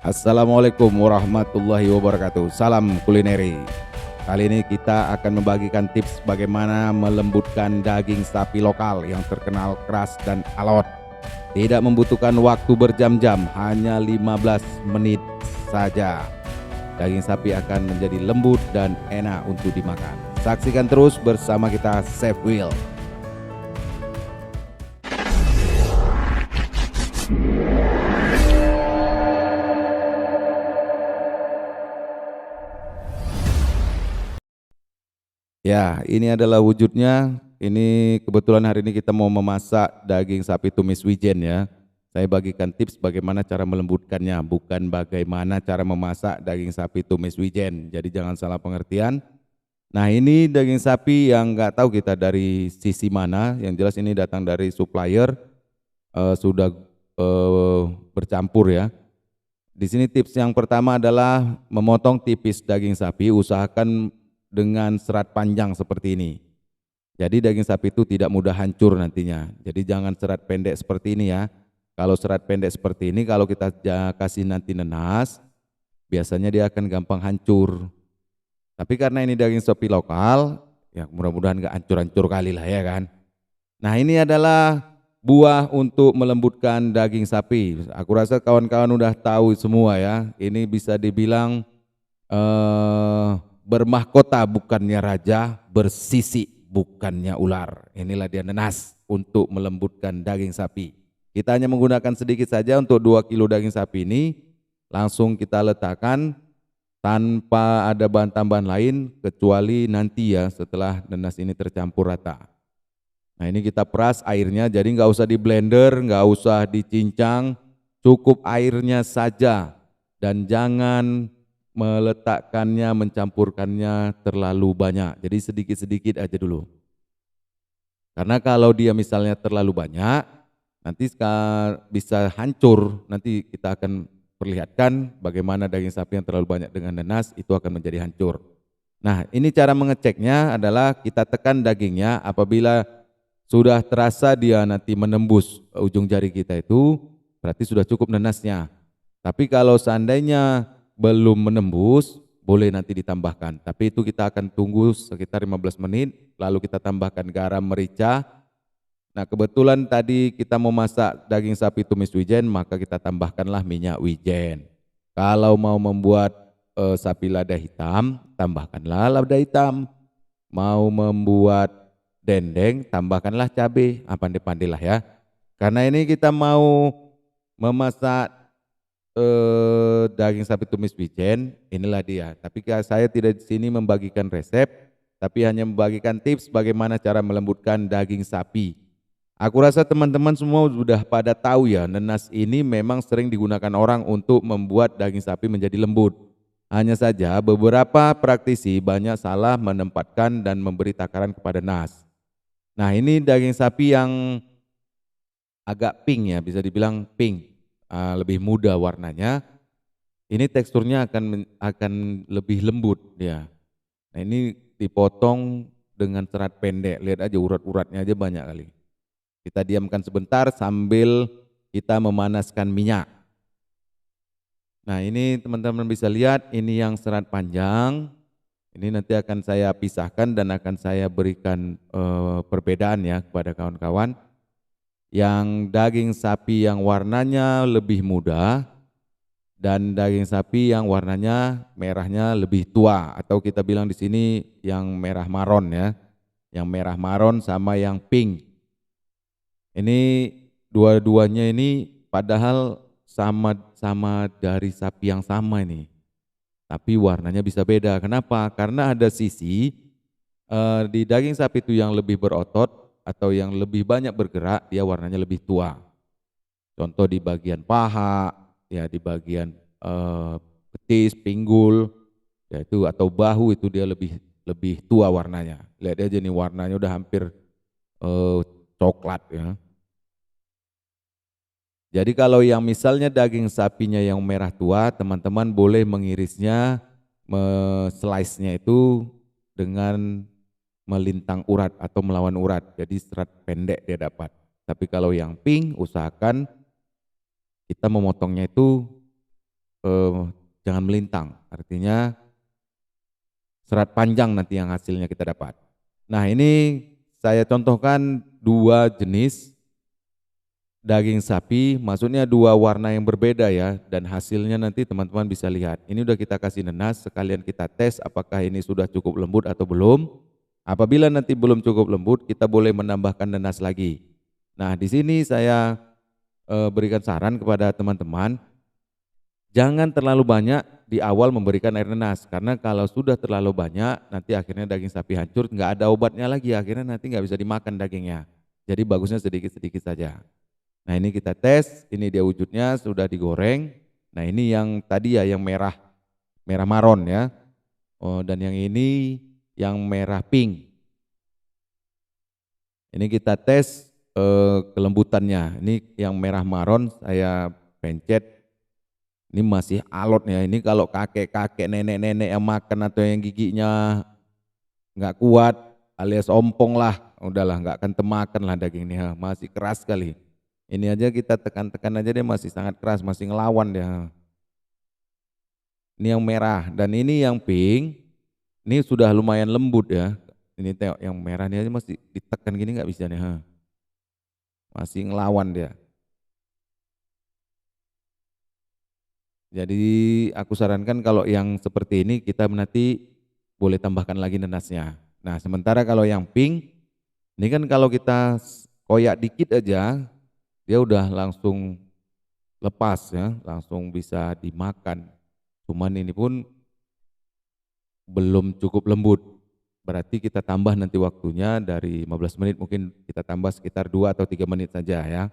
Assalamualaikum warahmatullahi wabarakatuh. Salam kulineri. Kali ini kita akan membagikan tips bagaimana melembutkan daging sapi lokal yang terkenal keras dan alot. Tidak membutuhkan waktu berjam-jam, hanya 15 menit saja. Daging sapi akan menjadi lembut dan enak untuk dimakan. Saksikan terus bersama kita Chef Will. Ya, ini adalah wujudnya. Ini kebetulan hari ini kita mau memasak daging sapi tumis wijen ya. Saya bagikan tips bagaimana cara melembutkannya, bukan bagaimana cara memasak daging sapi tumis wijen. Jadi jangan salah pengertian. Nah, ini daging sapi yang nggak tahu kita dari sisi mana. Yang jelas ini datang dari supplier, sudah bercampur ya. Di sini tips yang pertama adalah memotong tipis daging sapi, usahakan dengan serat panjang seperti ini. Jadi daging sapi itu tidak mudah hancur nantinya. Jadi jangan serat pendek seperti ini ya. Kalau serat pendek seperti ini, kalau kita kasih nanti nenas, biasanya dia akan gampang hancur. Tapi karena ini daging sapi lokal, ya mudah-mudahan nggak hancur-hancur kali lah ya kan. Nah, ini adalah buah untuk melembutkan daging sapi. Aku rasa kawan-kawan udah tahu semua ya. Ini bisa dibilang bermahkota bukannya raja, bersisi bukannya ular. Inilah dia nenas untuk melembutkan daging sapi. Kita hanya menggunakan sedikit saja untuk 2 kilo daging sapi ini. Langsung kita letakkan tanpa ada bahan tambahan lain kecuali nanti ya setelah nenas ini tercampur rata. Nah, ini kita peras airnya, jadi nggak usah di blender, nggak usah dicincang, cukup airnya saja dan jangan meletakkannya, mencampurkannya terlalu banyak. Jadi sedikit-sedikit aja dulu. Karena kalau dia misalnya terlalu banyak, nanti bisa hancur. Nanti kita akan perlihatkan bagaimana daging sapi yang terlalu banyak dengan nenas itu akan menjadi hancur. Nah, ini cara mengeceknya adalah kita tekan dagingnya, apabila sudah terasa dia nanti menembus ujung jari kita itu, berarti sudah cukup nenasnya. Tapi kalau seandainya belum menembus, boleh nanti ditambahkan. Tapi itu kita akan tunggu sekitar 15 menit, lalu kita tambahkan garam, merica. Nah, kebetulan tadi kita mau masak daging sapi tumis wijen, maka kita tambahkanlah minyak wijen. Kalau mau membuat sapi lada hitam, tambahkanlah lada hitam. Mau membuat dendeng, tambahkanlah cabai, pandai-pandailah ya. Karena ini kita mau memasak daging sapi tumis wijen, inilah dia. Tapi saya tidak di sini membagikan resep, tapi hanya membagikan tips bagaimana cara melembutkan daging sapi. Aku rasa teman-teman semua sudah pada tahu ya, nenas ini memang sering digunakan orang untuk membuat daging sapi menjadi lembut. Hanya saja beberapa praktisi banyak salah menempatkan dan memberi takaran kepada nas. Nah, ini daging sapi yang agak pink ya, bisa dibilang pink. Lebih muda warnanya, ini teksturnya akan lebih lembut ya. Nah, ini dipotong dengan serat pendek, lihat aja urat-uratnya aja banyak kali. Kita diamkan sebentar sambil kita memanaskan minyak. Nah, ini teman-teman bisa lihat, ini yang serat panjang, ini nanti akan saya pisahkan dan akan saya berikan perbedaan ya kepada kawan-kawan. Yang daging sapi yang warnanya lebih muda dan daging sapi yang warnanya merahnya lebih tua, atau kita bilang di sini yang merah maron ya. Yang merah maron sama yang pink. Ini dua-duanya ini padahal sama dari sapi yang sama ini. Tapi warnanya bisa beda. Kenapa? Karena ada sisi di daging sapi itu yang lebih berotot atau yang lebih banyak bergerak, dia warnanya lebih tua. Contoh di bagian paha, ya di bagian betis, pinggul, ya itu, atau bahu itu dia lebih tua warnanya. Lihat aja nih, warnanya udah hampir coklat ya. Jadi kalau yang misalnya daging sapinya yang merah tua, teman-teman boleh mengirisnya, slice-nya itu dengan melintang urat atau melawan urat, jadi serat pendek dia dapat. Tapi kalau yang pink, usahakan kita memotongnya itu eh, jangan melintang, artinya serat panjang nanti yang hasilnya kita dapat. Nah ini saya contohkan dua jenis daging sapi, maksudnya dua warna yang berbeda ya, dan hasilnya nanti teman-teman bisa lihat. Ini udah kita kasih nenas, sekalian kita tes apakah ini sudah cukup lembut atau belum. Apabila nanti belum cukup lembut, kita boleh menambahkan nenas lagi. Nah di sini saya berikan saran kepada teman-teman, jangan terlalu banyak di awal memberikan air nenas, karena kalau sudah terlalu banyak, nanti akhirnya daging sapi hancur, nggak ada obatnya lagi, akhirnya nanti nggak bisa dimakan dagingnya. Jadi bagusnya sedikit-sedikit saja. Nah ini kita tes, ini dia wujudnya sudah digoreng. Nah ini yang tadi ya yang merah, merah maron ya. Oh, dan yang ini yang merah pink. Ini kita tes kelembutannya. Ini yang merah maron saya pencet. Ini masih alot ya. Ini kalau kakek-kakek, nenek-nenek yang makan atau yang giginya nggak kuat alias ompong lah, udahlah nggak akan temakan lah daging ini. Masih keras sekali. Ini aja kita tekan-tekan aja dia masih sangat keras, masih ngelawan dia. Ini yang merah dan ini yang pink, ini sudah lumayan lembut ya. Ini tengok yang merah ini aja masih ditekan gini nggak bisa nih. Masih ngelawan dia. Jadi aku sarankan kalau yang seperti ini kita nanti boleh tambahkan lagi nenasnya. Nah sementara kalau yang pink, ini kan kalau kita koyak dikit aja, dia udah langsung lepas ya, langsung bisa dimakan. Cuman ini pun belum cukup lembut. Berarti kita tambah nanti waktunya dari 15 menit mungkin kita tambah sekitar 2 atau 3 menit saja ya.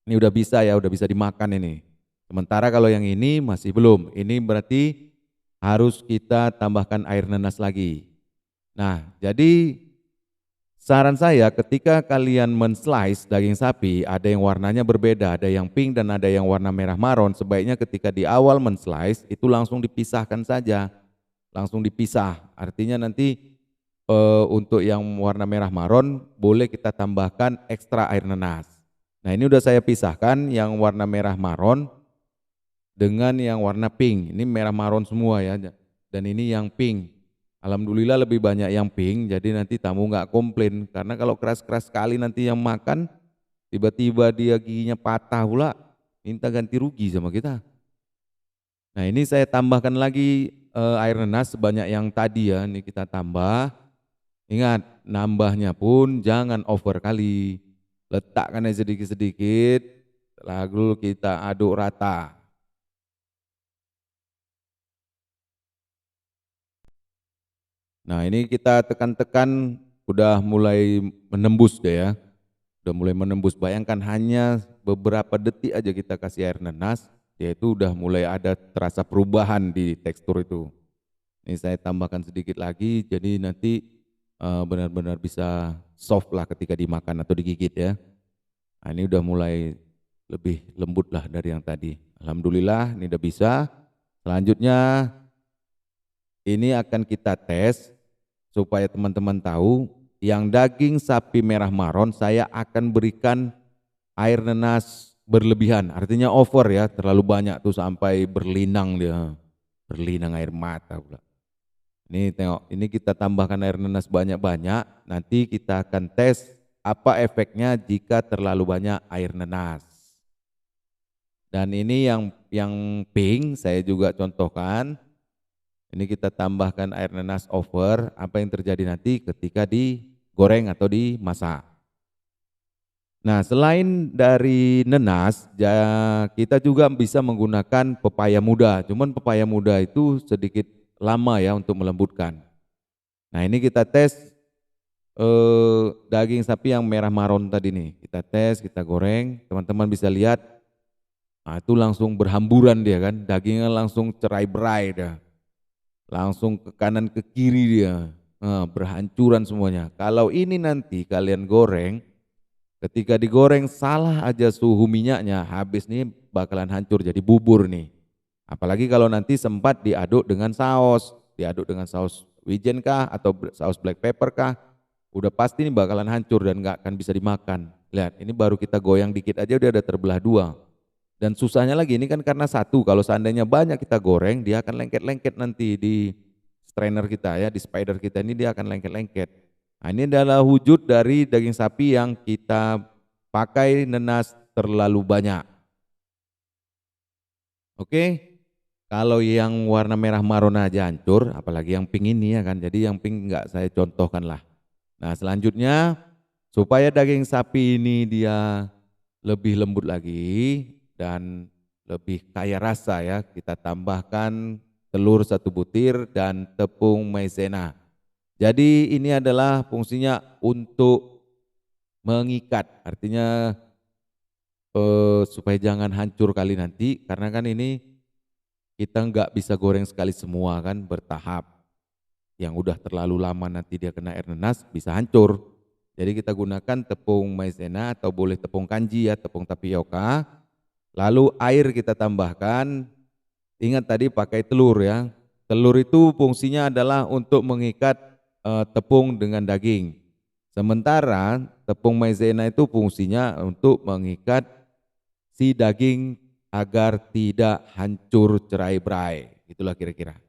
Ini udah bisa ya, udah bisa dimakan ini. Sementara kalau yang ini masih belum. Ini berarti harus kita tambahkan air nanas lagi. Nah, jadi saran saya ketika kalian men-slice daging sapi, ada yang warnanya berbeda, ada yang pink dan ada yang warna merah maron, sebaiknya ketika di awal men-slice itu langsung dipisahkan saja. Langsung dipisah. Artinya nanti untuk yang warna merah maron boleh kita tambahkan ekstra air nanas. Nah, ini udah saya pisahkan yang warna merah maron dengan yang warna pink. Ini merah maron semua ya. Dan ini yang pink. Alhamdulillah lebih banyak yang pink, jadi nanti tamu nggak komplain. Karena kalau keras-keras sekali nanti yang makan, tiba-tiba dia giginya patah pula, minta ganti rugi sama kita. Nah ini saya tambahkan lagi air nanas sebanyak yang tadi ya, ini kita tambah. Ingat, nambahnya pun jangan over kali. Letakkan aja sedikit-sedikit, lalu kita aduk rata. Nah ini kita tekan-tekan udah mulai menembus deh ya. Udah mulai menembus, bayangkan hanya beberapa detik aja kita kasih air nanas, yaitu udah mulai ada terasa perubahan di tekstur itu. Ini saya tambahkan sedikit lagi, jadi nanti benar-benar bisa soft lah ketika dimakan atau digigit ya. Nah ini udah mulai lebih lembut lah dari yang tadi. Alhamdulillah ini udah bisa. Selanjutnya ini akan kita tes supaya teman-teman tahu yang daging sapi merah maron saya akan berikan air nanas berlebihan, artinya over ya, terlalu banyak tuh sampai berlinang dia, berlinang air mata pula. Ini tengok, ini kita tambahkan air nanas banyak-banyak, nanti kita akan tes apa efeknya jika terlalu banyak air nanas. Dan ini yang pink saya juga contohkan. Ini kita tambahkan air nanas over, apa yang terjadi nanti ketika digoreng atau dimasak. Nah selain dari nanas, kita juga bisa menggunakan pepaya muda. Cuman pepaya muda itu sedikit lama ya untuk melembutkan. Nah ini kita tes daging sapi yang merah maron tadi nih. Kita tes, kita goreng, teman-teman bisa lihat. Nah itu langsung berhamburan dia kan, dagingnya langsung cerai-berai dah. Langsung ke kanan ke kiri dia, berhancuran semuanya. Kalau ini nanti kalian goreng, ketika digoreng salah aja suhu minyaknya, habis nih bakalan hancur jadi bubur nih. Apalagi kalau nanti sempat diaduk dengan saus wijen kah atau saus black pepper kah, udah pasti ini bakalan hancur dan nggak akan bisa dimakan. Lihat, ini baru kita goyang dikit aja udah ada terbelah dua. Dan susahnya lagi ini kan karena satu, kalau seandainya banyak kita goreng, dia akan lengket-lengket nanti di strainer kita ya, di spider kita ini dia akan lengket-lengket. Nah, ini adalah wujud dari daging sapi yang kita pakai nenas terlalu banyak. Oke, kalau yang warna merah maron aja hancur, apalagi yang pink ini ya kan, jadi yang pink enggak saya contohkan lah. Nah selanjutnya, supaya daging sapi ini dia lebih lembut lagi dan lebih kaya rasa ya, kita tambahkan telur 1 butir dan tepung maizena. Jadi ini adalah fungsinya untuk mengikat, artinya supaya jangan hancur kali nanti, karena kan ini kita nggak bisa goreng sekali semua kan, bertahap. Yang udah terlalu lama nanti dia kena air nanas bisa hancur. Jadi kita gunakan tepung maizena atau boleh tepung kanji ya, tepung tapioka. Lalu air kita tambahkan, ingat tadi pakai telur ya. Telur itu fungsinya adalah untuk mengikat tepung dengan daging. Sementara tepung maizena itu fungsinya untuk mengikat si daging agar tidak hancur cerai-berai. Itulah kira-kira.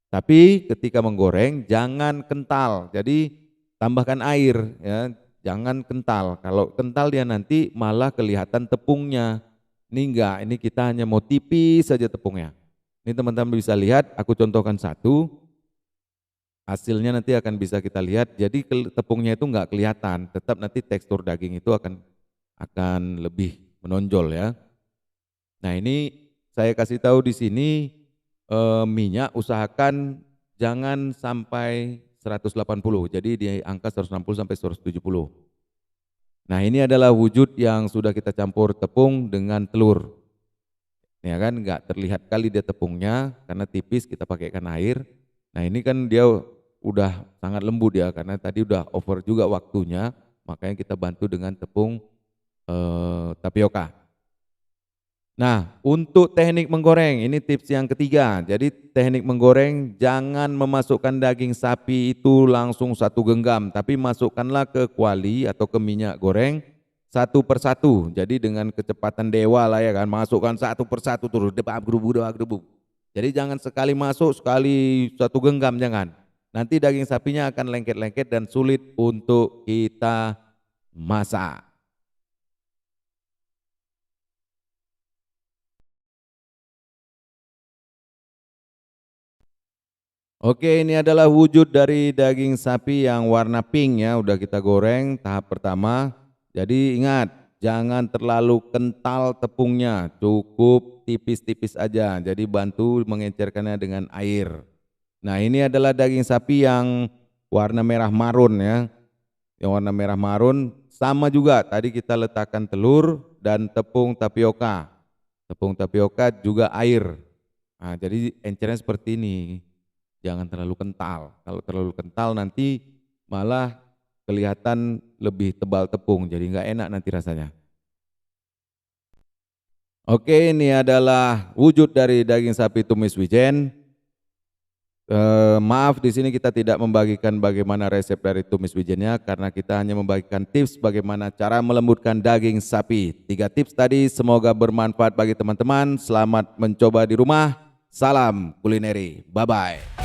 Tapi ketika menggoreng jangan kental. Jadi tambahkan air ya, jangan kental. Kalau kental dia nanti malah kelihatan tepungnya. Ini enggak, ini kita hanya mau tipis saja tepungnya. Ini teman-teman bisa lihat, aku contohkan satu. Hasilnya nanti akan bisa kita lihat. Jadi tepungnya itu enggak kelihatan, tetap nanti tekstur daging itu akan lebih menonjol ya. Nah, ini saya kasih tahu di sini minyak usahakan jangan sampai 180, jadi di angka 160 sampai 170. Nah, ini adalah wujud yang sudah kita campur tepung dengan telur. Ya kan, enggak terlihat kali dia tepungnya karena tipis kita pakaikan air. Nah, ini kan dia udah sangat lembut ya karena tadi udah over juga waktunya, makanya kita bantu dengan tepung tapioka. Nah, untuk teknik menggoreng, ini tips yang ketiga. Jadi teknik menggoreng jangan memasukkan daging sapi itu langsung 1 genggam, tapi masukkanlah ke kuali atau ke minyak goreng 1 persatu. Jadi dengan kecepatan dewa lah ya kan, masukkan 1 persatu terus debak-gerubuk. Jadi jangan sekali masuk, sekali 1 genggam, jangan. Nanti daging sapinya akan lengket-lengket dan sulit untuk kita masak. Oke, ini adalah wujud dari daging sapi yang warna pink ya, udah kita goreng tahap pertama. Jadi ingat, jangan terlalu kental tepungnya, cukup tipis-tipis aja. Jadi bantu mengecerkannya dengan air. Nah, ini adalah daging sapi yang warna merah marun ya. Yang warna merah marun sama juga, tadi kita letakkan telur dan tepung tapioka. Tepung tapioka juga air. Nah, jadi encernya seperti ini. Jangan terlalu kental. Kalau terlalu kental nanti malah kelihatan lebih tebal tepung, jadi nggak enak nanti rasanya. Oke, ini adalah wujud dari daging sapi tumis wijen. Maaf di sini kita tidak membagikan bagaimana resep dari tumis wijennya karena kita hanya membagikan tips bagaimana cara melembutkan daging sapi. 3 tips tadi semoga bermanfaat bagi teman-teman. Selamat mencoba di rumah. Salam kulineri. Bye-bye.